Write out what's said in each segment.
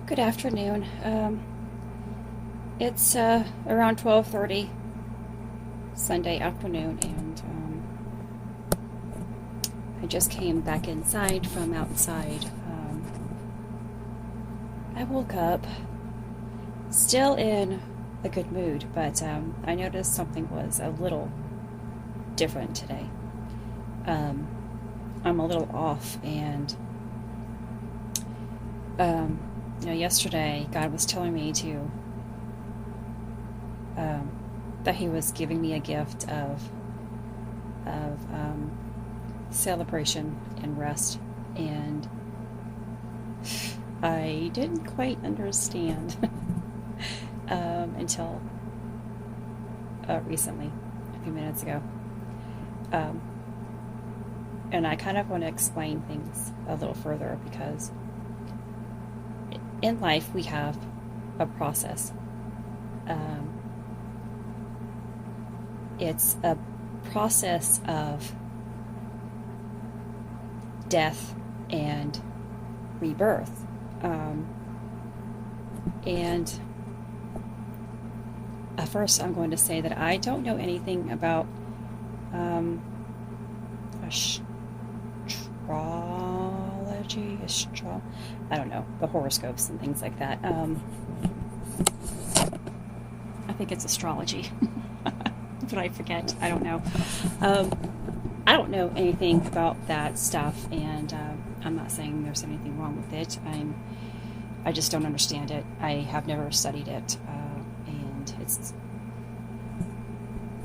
Good afternoon. It's around 12:30 Sunday afternoon, and I just came back inside from outside. I woke up still in a good mood, but I noticed something was a little different today. Um, I'm a little off, and um, yesterday God was telling me to um, that He was giving me a gift of celebration and rest, and I didn't quite understand until recently, a few minutes ago. Um, and I kind of want to explain things a little further because in life we have a process. Um, it's a process of death and rebirth. And first, I'm going to say that I don't know anything about um, I don't know, the horoscopes and things like that. I think it's astrology, but I forget. I don't know. I don't know anything about that stuff, and I'm not saying there's anything wrong with it. I just don't understand it. I have never studied it, and it's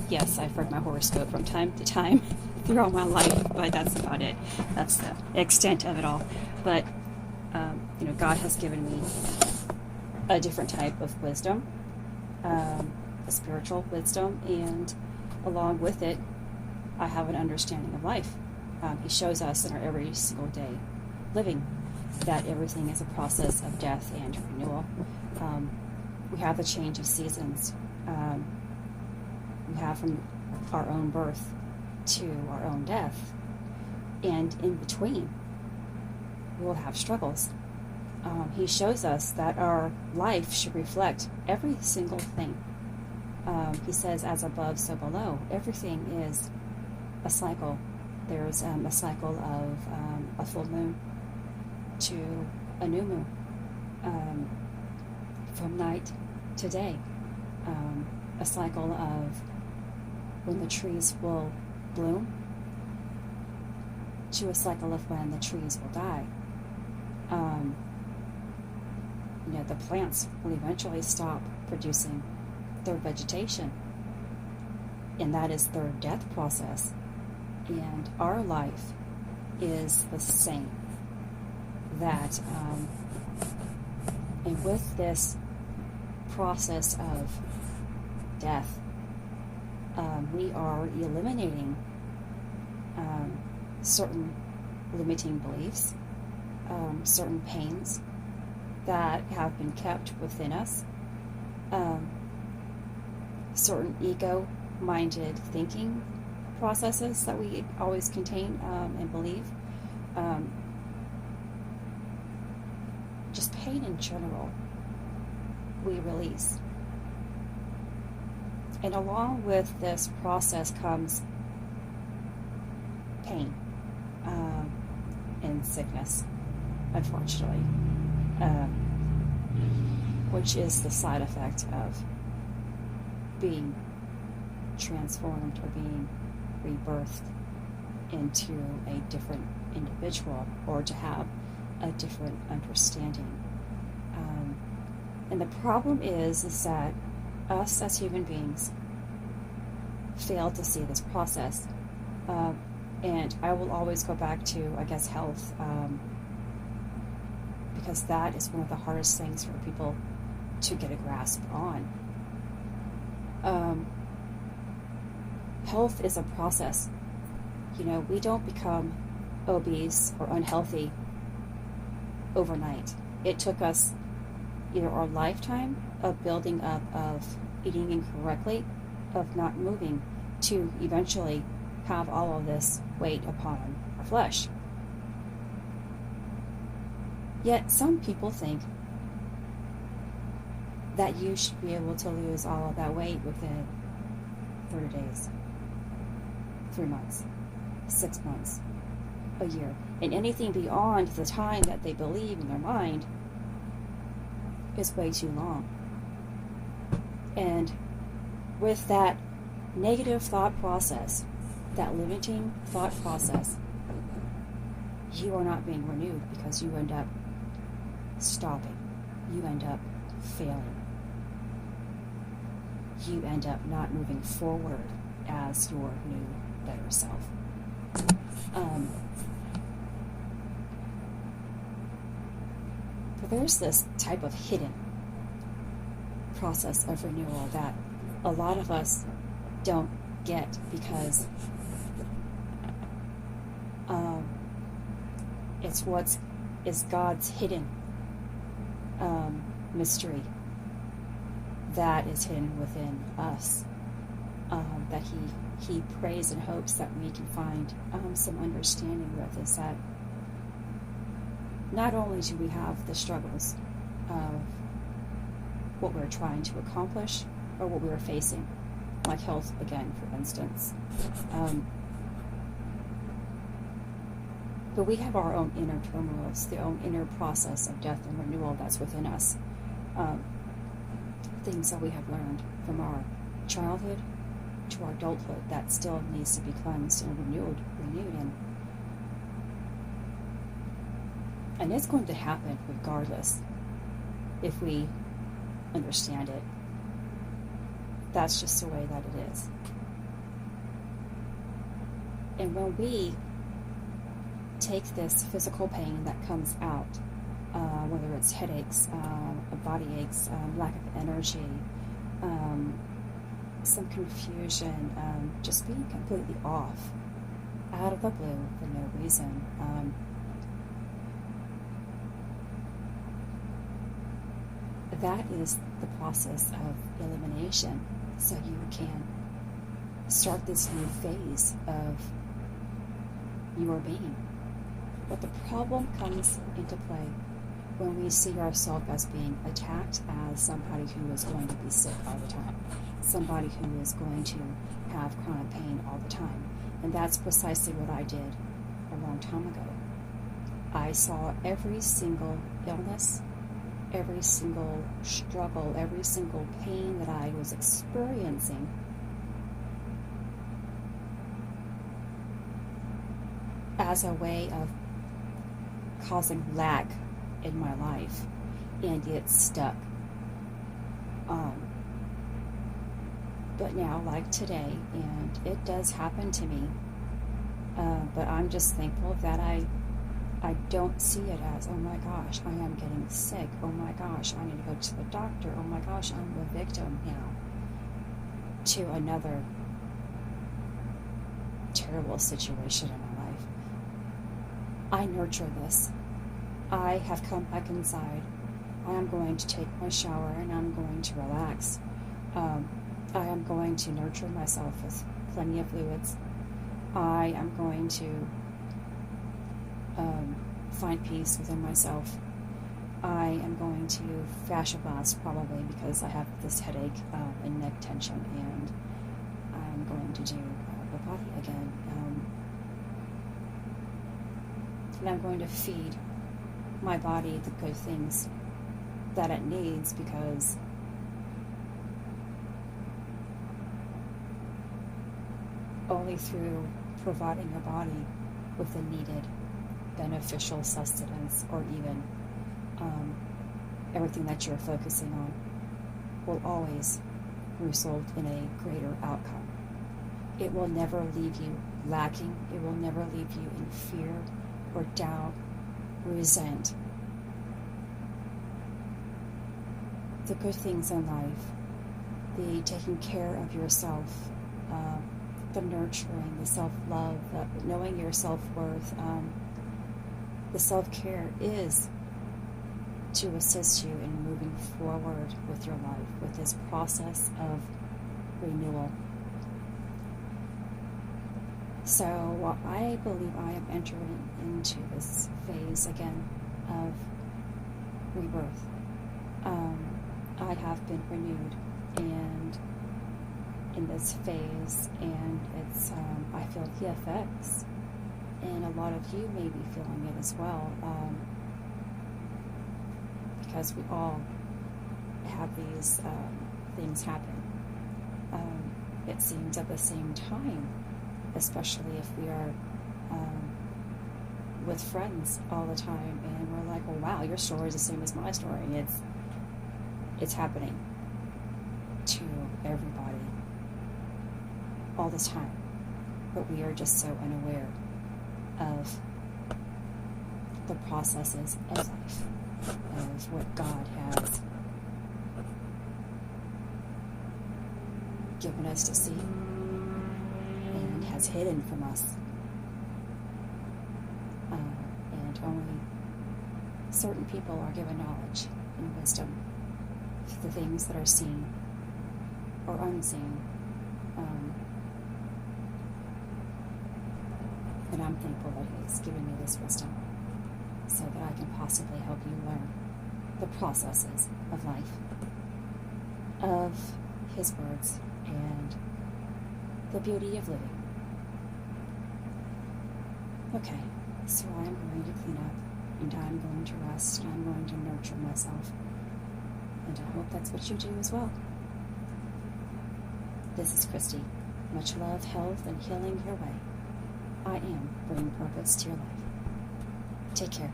yes, I've read my horoscope from time to time throughout my life, but that's about it. That's the extent of it all. But God has given me a different type of wisdom, a spiritual wisdom, and along with it, I have an understanding of life. He shows us in our every single day living that everything is a process of death and renewal. We have the change of seasons. We have from our own birth to our own death. And in between, we will have struggles. He shows us that our life should reflect every single thing. He says, as above, so below. Everything is a cycle. There's a cycle of a full moon to a new moon, from night to day, a cycle of when the trees will bloom to a cycle of when the trees will die. The plants will eventually stop producing their vegetation, and that is their death process. And our life is the same. And with this process of death, we are eliminating certain limiting beliefs, certain pains that have been kept within us, certain ego-minded thinking processes that we always contain and believe, just pain in general, we release. And along with this process comes pain and sickness, unfortunately, which is the side effect of being transformed or being rebirthed into a different individual, or to have a different understanding. And the problem is that us as human beings fail to see this process. And I will always go back to, I guess, health, because that is one of the hardest things for people to get a grasp on. Health is a process. We don't become obese or unhealthy overnight. It took us either our lifetime of building up, of eating incorrectly, of not moving, to eventually have all of this weight upon our flesh. Yet some people think that you should be able to lose all of that weight within 30 days, 3 months, 6 months, a year. And anything beyond the time that they believe in their mind is way too long. And with that negative thought process, that limiting thought process, you are not being renewed, because you end up stopping. You end up failing. You end up not moving forward as your new, better self. But there's this type of hidden process of renewal that a lot of us don't get, because it's God's hidden mystery that is hidden within us, that he prays and hopes that we can find some understanding with, is that not only do we have the struggles of what we're trying to accomplish or what we're facing, like health again, for instance, but we have our own inner turmoils, the own inner process of death and renewal that's within us. Things that we have learned from our childhood to our adulthood that still needs to be cleansed and renewed and it's going to happen regardless if we understand it. That's just the way that it is. And when we take this physical pain that comes out, whether it's headaches, body aches, lack of energy, some confusion, just being completely off, out of the blue for no reason. That is the process of elimination, so you can start this new phase of your being. But the problem comes into play when we see ourselves as being attacked as somebody who is going to be sick all the time, somebody who is going to have chronic pain all the time. And that's precisely what I did a long time ago. I saw every single illness, every single struggle, every single pain that I was experiencing as a way of causing lag in my life, and it stuck. But now, like today, and it does happen to me, but I'm just thankful that I don't see it as, oh my gosh, I am getting sick, oh my gosh, I need to go to the doctor, oh my gosh, I'm a victim now to another terrible situation in my life. I nurture this. I have come back inside. I am going to take my shower and I'm going to relax. I am going to nurture myself with plenty of fluids. I am going to find peace within myself. I am going to fascia blast probably because I have this headache and neck tension, and I'm going to do the body again. And I'm going to feed my body the good things that it needs, because only through providing your body with the needed beneficial sustenance, or even everything that you're focusing on, will always result in a greater outcome. It will never leave you lacking. It will never leave you in fear or doubt, resent. The good things in life, the taking care of yourself, the nurturing, the self-love, knowing your self-worth, the self-care is to assist you in moving forward with your life, with this process of renewal. So I believe I am entering into this phase again of rebirth. I have been renewed and in this phase, and it's I feel the effects, and a lot of you may be feeling it as well, because we all have these things happen. It seems at the same time, especially if we are with friends all the time, and we're like, well, wow, your story is the same as my story. It's happening to everybody all the time, but we are just so unaware of the processes of life, of what God has given us to see and has hidden from us. And only certain people are given knowledge and wisdom for the things that are seen or unseen. And I'm thankful that He's given me this wisdom so that I can possibly help you learn the processes of life, of His words, and the beauty of living. Okay, so I'm going to clean up, and I'm going to rest, and I'm going to nurture myself. And I hope that's what you do as well. This is Christy. Much love, health, and healing your way. I am bringing purpose to your life. Take care.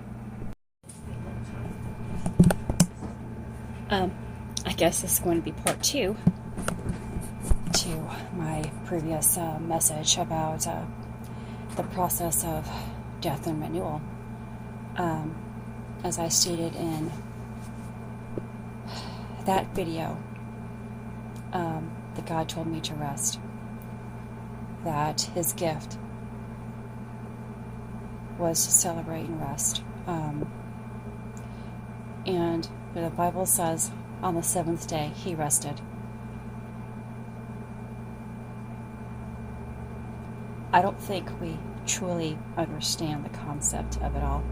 I guess this is going to be part 2 to my previous message about the process of death and renewal. As I stated in that video, that God told me to rest, that His gift was to celebrate and rest. And the Bible says on the 7th day He rested. I don't think we truly understand the concept of it all.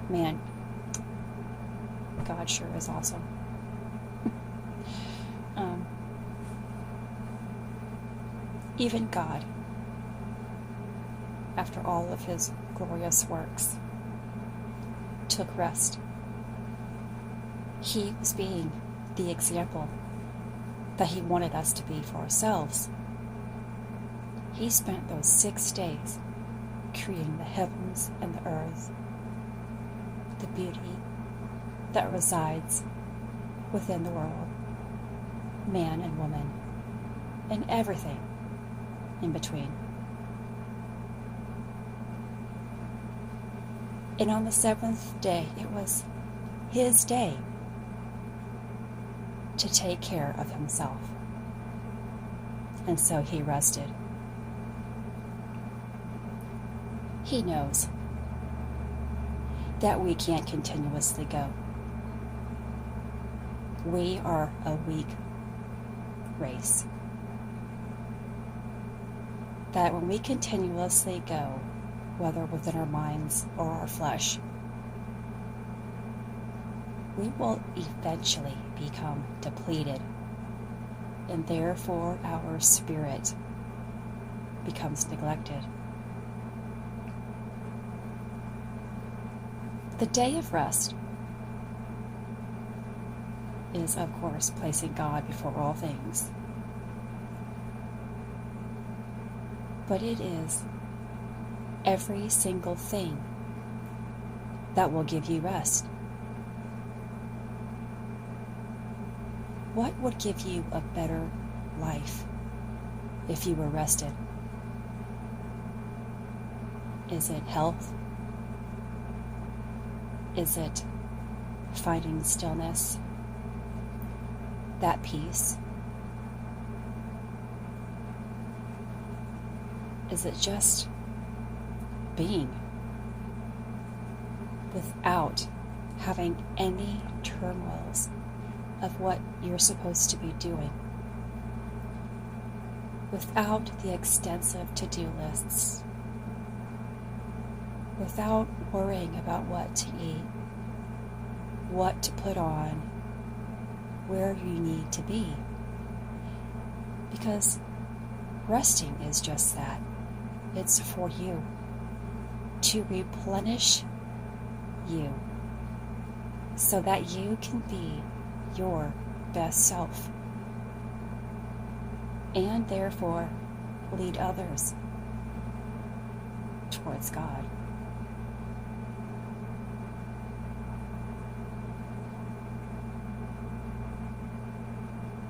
Man, God sure is awesome. Even God, after all of His glorious works, took rest. He was being the example that He wanted us to be for ourselves. He spent those 6 days creating the heavens and the earth, the beauty that resides within the world, man and woman, and everything in between. And on the 7th day, it was His day to take care of Himself. And so He rested. He knows that we can't continuously go. We are a weak race. That when we continuously go, whether within our minds or our flesh, we will eventually become depleted, and therefore our spirit becomes neglected. The day of rest is, of course, placing God before all things. But it is every single thing that will give you rest. What would give you a better life if you were rested? Is it health? Is it finding stillness, that peace? Is it just being without having any turmoils of what you're supposed to be doing, without the extensive to-do lists, without worrying about what to eat, what to put on, where you need to be. Because resting is just that. It's for you, to replenish you, so that you can be your best self, and therefore lead others towards God.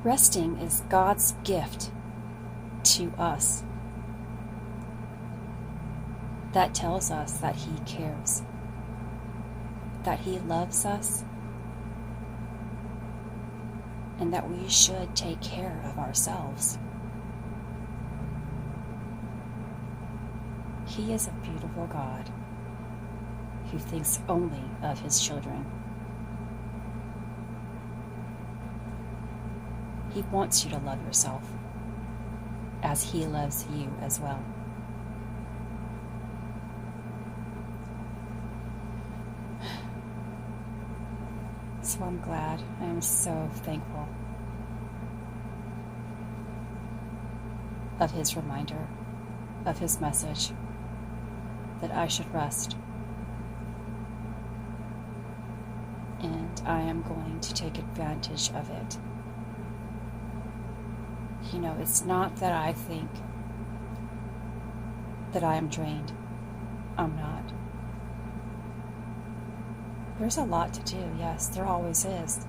Resting is God's gift to us that tells us that He cares, that He loves us, and that we should take care of ourselves. He is a beautiful God who thinks only of His children. He wants you to love yourself as He loves you as well. So I'm glad. I am so thankful of His reminder, of His message, that I should rest. And I am going to take advantage of it. You know, it's not that I think that I am drained. I'm not. There's a lot to do, yes, there always is.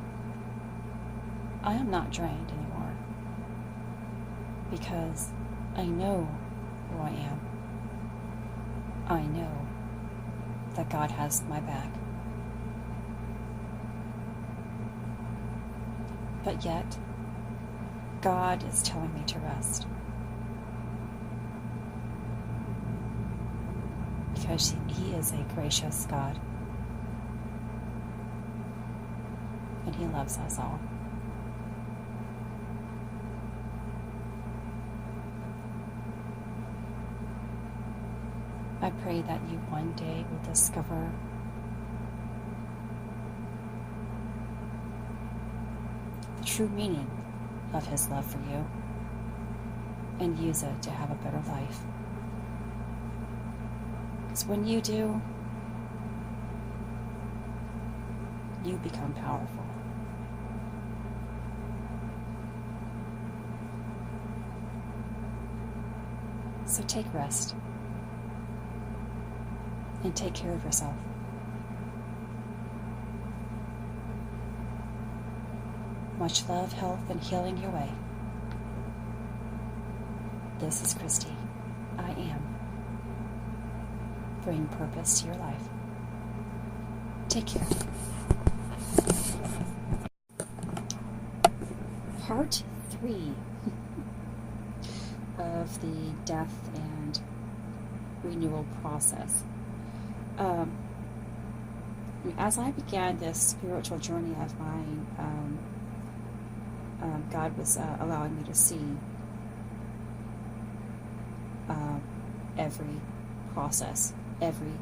I am not drained anymore because I know who I am. I know that God has my back. But yet, God is telling me to rest. Because He is a gracious God. And He loves us all. I pray that you one day will discover the true meaning of His love for you and use it to have a better life. Because when you do, you become powerful. So take rest and take care of yourself. Much love, health, and healing your way. This is Christy. I am. Bring purpose to your life. Take care. Part 3 of the death and renewal process. As I began this spiritual journey of mine, God was allowing me to see every process, every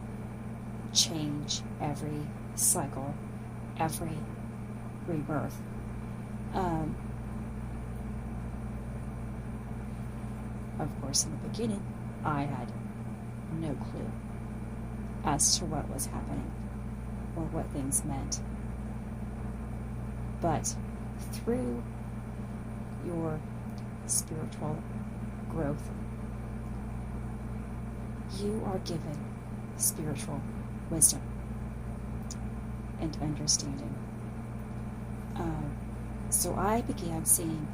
change, every cycle, every rebirth. Of course, in the beginning, I had no clue as to what was happening or what things meant. But through your spiritual growth, you are given spiritual wisdom and understanding. So I began seeing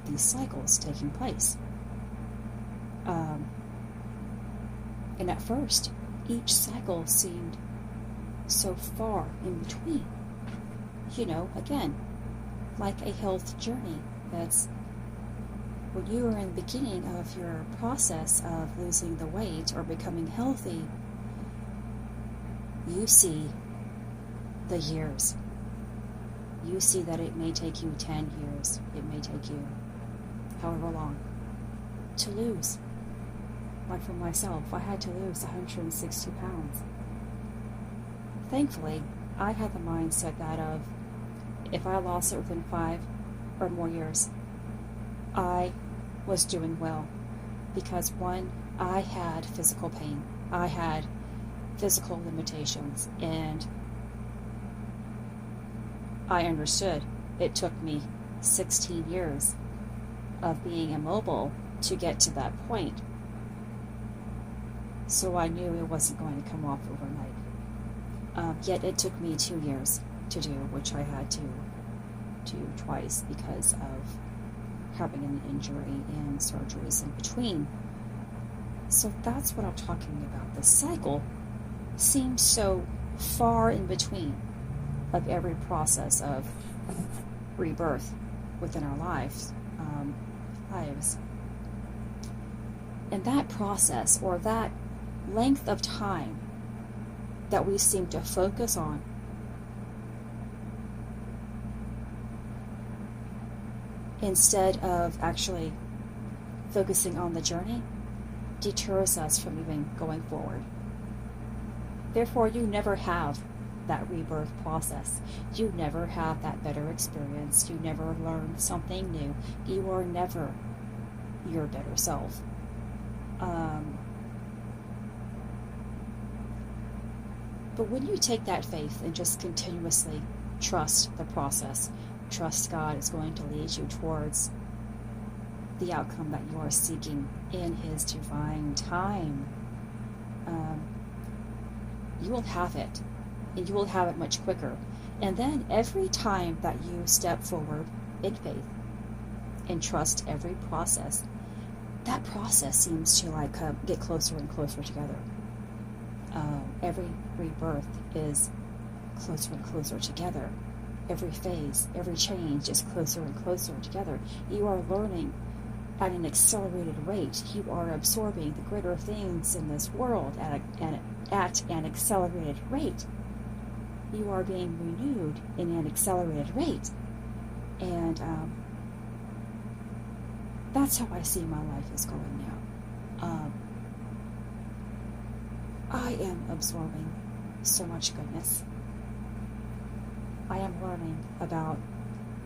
these cycles taking place. And at first, each cycle seemed so far in between. You know, again, like a health journey. That's when you are in the beginning of your process of losing the weight or becoming healthy, you see the years. You see that it may take you 10 years. It may take you however long to lose. Like for myself, I had to lose 160 pounds. Thankfully, I had the mindset that of, if I lost it within 5 or more years, I was doing well. Because one, I had physical pain. I had physical limitations. And I understood it took me 16 years of being immobile to get to that point. So I knew it wasn't going to come off overnight. Yet it took me 2 years to do, which I had to do twice because of having an injury and surgeries in between. So that's what I'm talking about. The cycle seems so far in between of every process of rebirth within our lives. And that process, or that length of time that we seem to focus on, instead of actually focusing on the journey, deters us from even going forward. Therefore, you never have that rebirth process. You never have that better experience. You never learn something new. You are never your better self. But when you take that faith and just continuously trust the process, trust God is going to lead you towards the outcome that you are seeking in His divine time, you will have it, and you will have it much quicker. And then every time that you step forward in faith and trust every process, that process seems to get closer and closer together. Every rebirth is closer and closer together. Every phase, every change is closer and closer together. You are learning at an accelerated rate. You are absorbing the greater things in this world at an accelerated rate. You are being renewed in an accelerated rate. And that's how I see my life is going now. I am absorbing so much goodness. I am learning about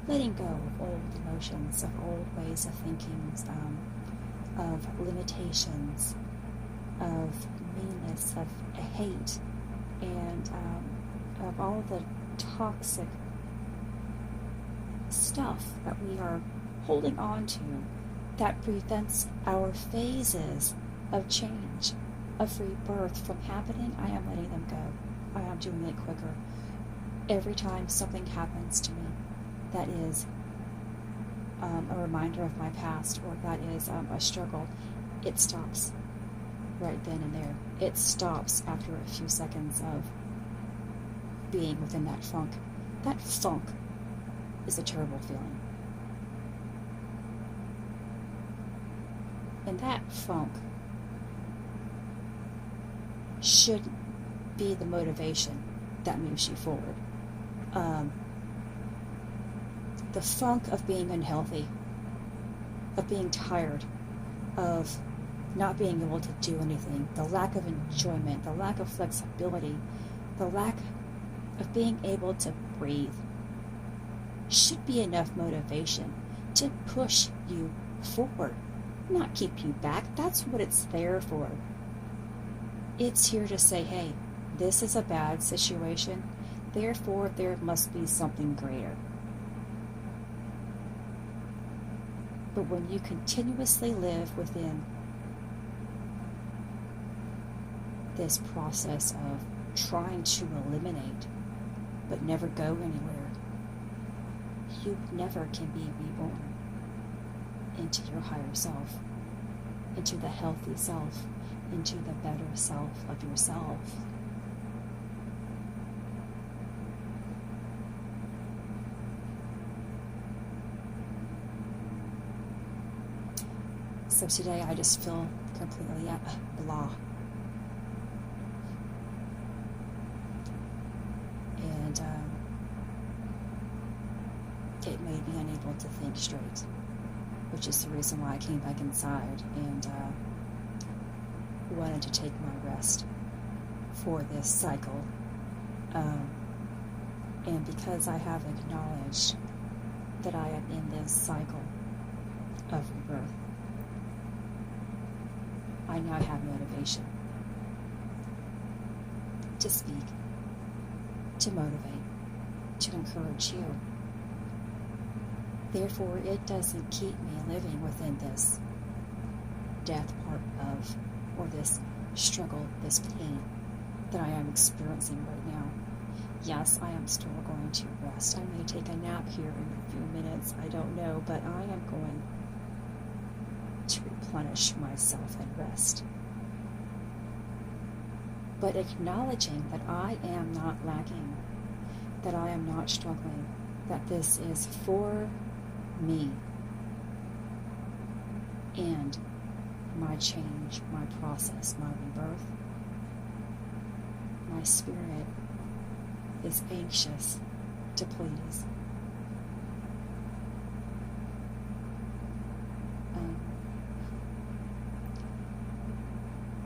letting go of old emotions, of old ways of thinking, of limitations, of meanness, of hate, and of all the toxic stuff that we are holding on to that prevents our phases of change, of rebirth from happening. I am letting them go. I am doing it quicker. Every time something happens to me that is a reminder of my past, or that is a struggle, it stops right then and there. It stops after a few seconds of being within that funk. That funk is a terrible feeling. And that funk should be the motivation that moves you forward. The funk of being unhealthy, of being tired, of not being able to do anything, the lack of enjoyment, the lack of flexibility, the lack of being able to breathe, should be enough motivation to push you forward, not keep you back. That's what it's there for. It's here to say, hey, this is a bad situation, therefore there must be something greater. But when you continuously live within this process of trying to eliminate but never go anywhere, you never can be reborn into your higher self, into the healthy self, into the better self of yourself. So today I just feel completely blah. And it made me unable to think straight, which is the reason why I came back inside and wanted to take my rest for this cycle. And because I have acknowledged that I am in this cycle of rebirth, I now have motivation to speak, to motivate, to encourage you. Therefore, it doesn't keep me living within this death part of, or this struggle, this pain that I am experiencing right now. Yes, I am still going to rest. I may take a nap here in a few minutes, I don't know, but I am going to replenish myself and rest. But acknowledging that I am not lacking, that I am not struggling, that this is for me and my change, my process, my rebirth. My spirit is anxious to please.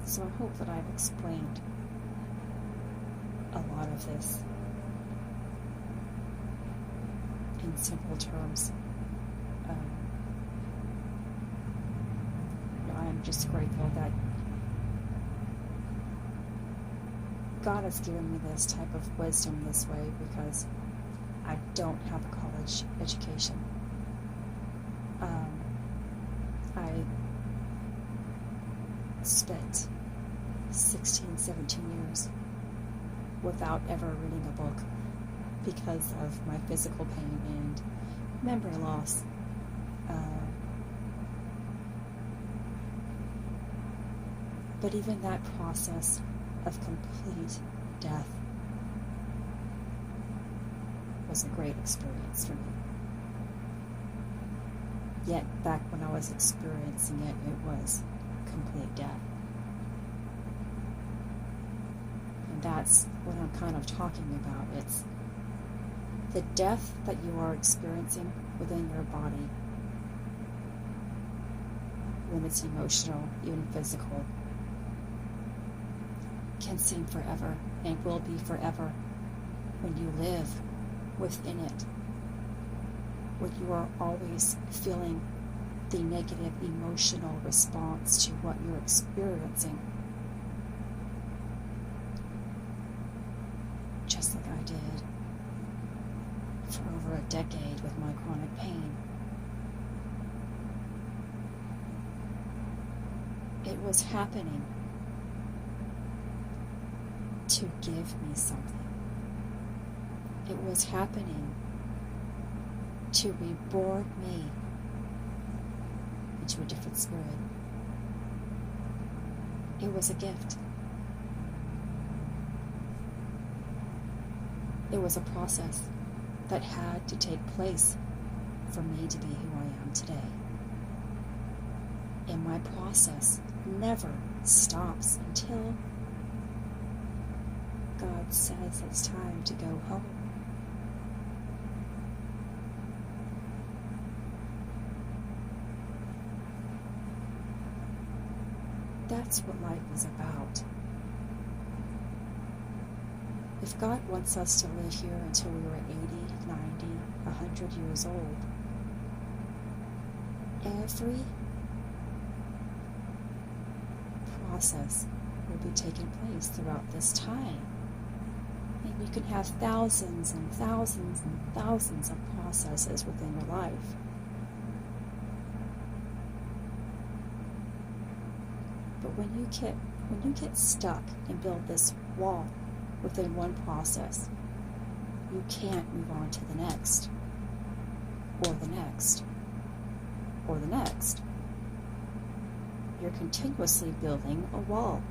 So I hope that I've explained a lot of this in simple terms. I'm just grateful that God has given me this type of wisdom this way, because I don't have a college education. I spent 16, 17 years without ever reading a book because of my physical pain and memory loss. But even that process of complete death was a great experience for me. Yet back when I was experiencing it, it was complete death. And that's what I'm kind of talking about. It's the death that you are experiencing within your body, when it's emotional, even physical, can seem forever and will be forever when you live within it, when you are always feeling the negative emotional response to what you're experiencing, just like I did for over a decade with my chronic pain. It was happening to give me something. It was happening to reborn me into a different spirit. It was a gift. It was a process that had to take place for me to be who I am today. And my process never stops until God says it's time to go home. That's what life is about. If God wants us to live here until we were 80, 90, 100 years old, every process will be taking place throughout this time. And you can have thousands and thousands and thousands of processes within your life. But when you get stuck and build this wall within one process, you can't move on to the next, or the next, or the next. You're continuously building a wall.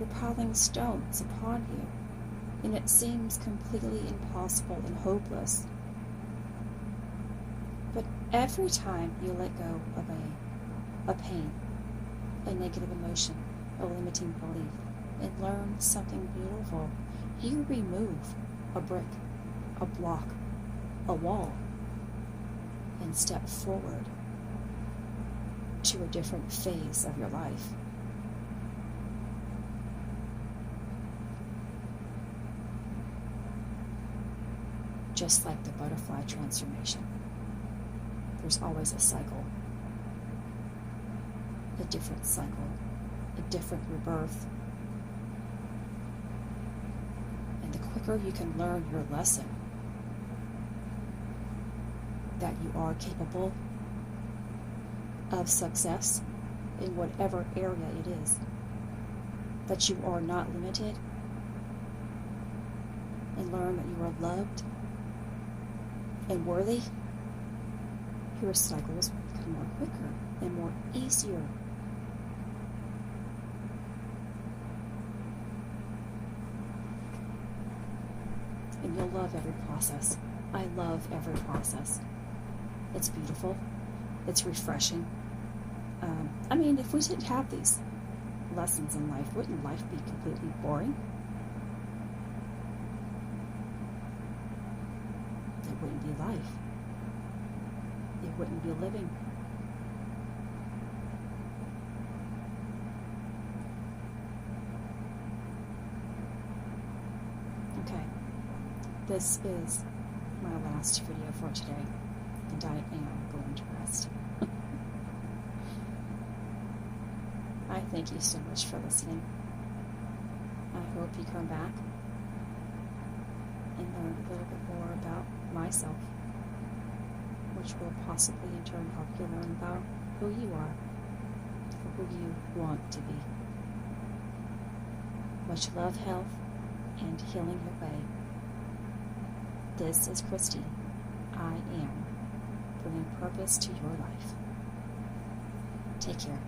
You're piling stones upon you, and it seems completely impossible and hopeless. But every time you let go of a pain, a negative emotion, a limiting belief, and learn something beautiful, you remove a brick, a block, a wall, and step forward to a different phase of your life. just like the butterfly transformation. There's always a cycle, a different cycle, a different rebirth. And the quicker you can learn your lesson, that you are capable of success in whatever area it is, that you are not limited, and learn that you are loved and worthy, your cycles will become more quicker and more easier. And you'll love every process. I love every process. It's beautiful. It's refreshing. I mean, if we didn't have these lessons in life, wouldn't life be completely boring? It wouldn't be life. It wouldn't be living. Okay, this is my last video for today, and I am going to rest. I thank you so much for listening. I hope you come back and learn a little bit more about myself, which will possibly in turn help you learn about who you are, or who you want to be. Much love, health, and healing your way. This is Christy. I am bringing purpose to your life. Take care.